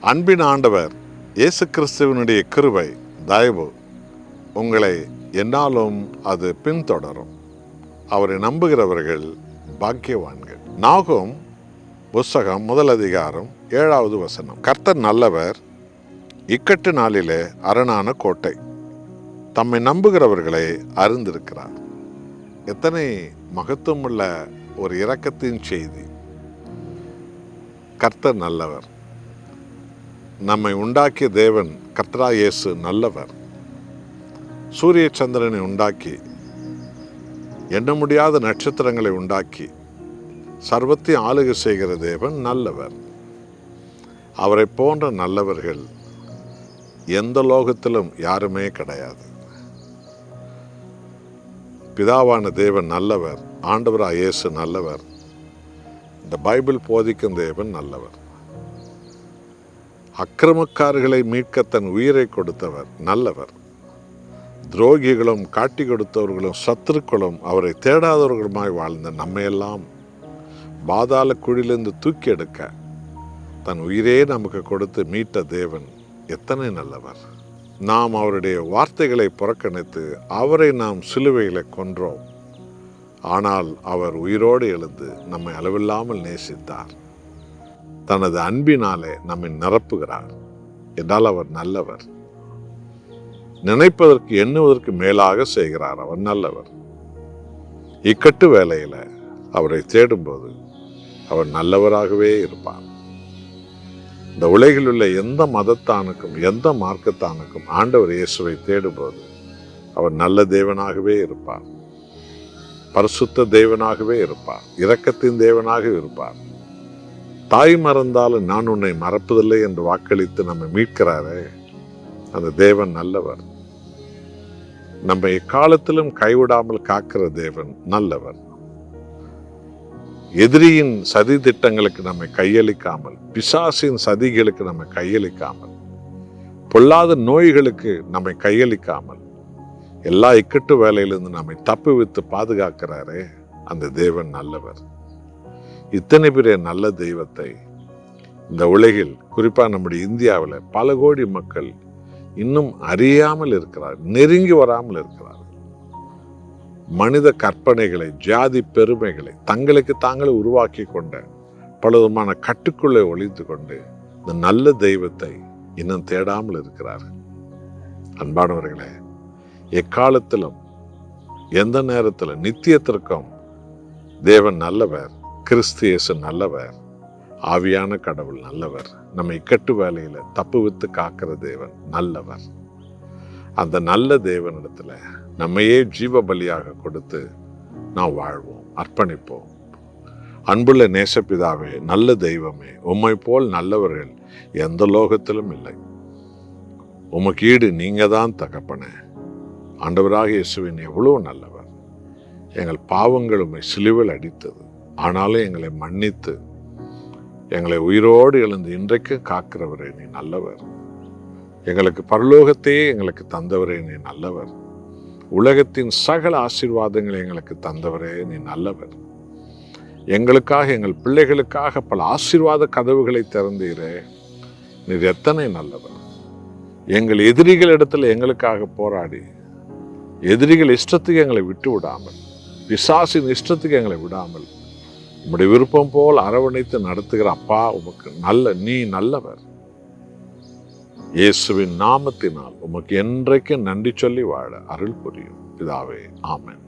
அன்பின் ஆண்டவர் இயேசு கிறிஸ்துவனுடைய கிருபை தயவு உங்களை என்னாலும் அது பின்தொடரும். அவரை நம்புகிறவர்கள் பாக்கியவான்கள். நாகும் புஸ்தகம் 1 அதிகாரம் 7வது வசனம். கர்த்தர் நல்லவர், இக்கட்டு நாளிலே அரணான கோட்டை, தம்மை நம்புகிறவர்களை அறிந்திருக்கிறார். எத்தனை மகத்துவமுள்ள ஒரு இரக்கத்தின் செய்தி. கர்த்தர் நல்லவர். நம்மை உண்டாக்கிய தேவன் கர்த்தராகிய இயேசு நல்லவர். சூரிய சந்திரனை உண்டாக்கி, எண்ண முடியாத நட்சத்திரங்களை உண்டாக்கி, சர்வத்தை ஆளுகை செய்கிற தேவன் நல்லவர். அவரை போன்ற நல்லவர்கள் எந்த லோகத்திலும் யாருமே கிடையாது. பிதாவான தேவன் நல்லவர், ஆண்டவராகிய இயேசு நல்லவர், இந்த பைபிள் போதிக்கும் தேவன் நல்லவர். அக்கிரமக்காரர்களை மீட்க தன் உயிரை கொடுத்தவர் நல்லவர். துரோகிகளும் காட்டி கொடுத்தவர்களும் சத்துருக்களும் அவரை தேடாதவர்களுமாய் வாழ்ந்த நம்மையெல்லாம் பாதாள குழியிலிருந்து தூக்கி எடுக்க தன் உயிரே நமக்கு கொடுத்து மீட்ட தேவன் எத்தனை நல்லவர். நாம் அவருடைய வார்த்தைகளை புறக்கணித்து அவரை நாம் சிலுவையில் கொன்றோம். ஆனால் அவர் உயிரோடு எழுந்து நம்மை அளவில்லாமல் நேசித்தார். தனது அன்பினாலே நம்மை நிரப்புகிறார் என்றால் அவர் நல்லவர். நினைப்பதற்கு எண்ணுவதற்கு மேலாக செய்கிறார். அவர் நல்லவர். இக்கட்டு வேளையில அவரை தேடும்போது அவர் நல்லவராகவே இருப்பார். இந்த உலகில் உள்ள எந்த மதத்தானுக்கும் எந்த மார்க்கத்தானுக்கும் ஆண்டவர் இயேசுவை தேடும்போது அவர் நல்ல தேவனாகவே இருப்பார். பரிசுத்த தேவனாகவே இருப்பார். இரக்கத்தின் தேவனாக இருப்பார். தாய் மறந்தாலும் நான் உன்னை மறப்பதில்லை என்று வாக்களித்து நம்மை மீட்கிறாரே, அந்த தேவன் நல்லவர். நம்ம எக்காலத்திலும் கைவிடாமல் காக்கிற தேவன் நல்லவர். எதிரியின் சதி திட்டங்களுக்கு நம்மை கையளிக்காமல், பிசாசின் சதிகளுக்கு நம்மை கையளிக்காமல், பொல்லாத நோய்களுக்கு நம்மை கையளிக்காமல், எல்லா இக்கட்டு வேலையிலிருந்து நம்மை தப்புவித்து பாதுகாக்கிறாரே, அந்த தேவன் நல்லவர். இத்தனை பெரிய நல்ல தெய்வத்தை இந்த உலகில், குறிப்பாக நம்முடைய இந்தியாவில் பல கோடி மக்கள் இன்னும் அறியாமல் இருக்கிறார், நெருங்கி வராமல் இருக்கிறார். மனித கற்பனைகளை, ஜாதி பெருமைகளை தங்களுக்கு தாங்களே உருவாக்கி கொண்ட பலவிதமான கட்டுக்குள்ளே ஒளிந்து கொண்டு இந்த நல்ல தெய்வத்தை இன்னும் தேடாமல் இருக்கிறார். அன்பானவர்களே, எக்காலத்திலும் எந்த நேரத்தில் நித்தியத்திற்கும் தேவன் நல்லவர். கிறிஸ்து இயேசு நல்லவர். ஆவியான கடவுள் நல்லவர். நம்ம இக்கட்டு வேலையில தப்புவித்து காக்கிற தேவன் நல்லவர். அந்த நல்ல தேவனிடத்துல நம்மையே ஜீவ பலியாக கொடுத்து நாம் வாழ்வோம், அர்ப்பணிப்போம். அன்புள்ள நேசப்பிதாவே, நல்ல தெய்வமே, உம்மை போல் நல்லவர்கள் எந்த லோகத்திலும் இல்லை. உமக்கு ஈடு நீங்க தான் தகப்பனே. ஆண்டவராக இயேசுவின் எவ்வளவு நல்லவர். எங்கள் பாவங்கள் உம்மை சிலுவையில் அடித்தது. ஆனாலும் எங்களை மன்னித்து எங்களை உயிரோடு எழுந்து இன்றைக்கு காக்கிறவரே, நீ நல்லவர். எங்களுக்கு பரலோகத்தையே எங்களுக்கு தந்தவரே, நீ நல்லவர். உலகத்தின் சகல ஆசீர்வாதங்களை எங்களுக்கு தந்தவரே, நீ நல்லவர். எங்களுக்காக, எங்கள் பிள்ளைகளுக்காக பல ஆசீர்வாத கதவுகளை திறந்தீரே, நீர் எத்தனை நல்லவர். எங்கள் எதிரிகளிடத்தில் எங்களுக்காக போராடி, எதிரிகள் இஷ்டத்துக்கு எங்களை விட்டு விடாமல், பிசாசின் இஷ்டத்துக்கு எங்களை விடாமல் உம்முடைய விருப்பம் போல் அரவணைத்து நடத்துகிற அப்பா, உமக்கு நீ நல்லவர். இயேசுவின் நாமத்தினால் உமக்கு என்றைக்கு நன்றி சொல்லி வாழ அருள் புரியும் பிதாவே. ஆமென்.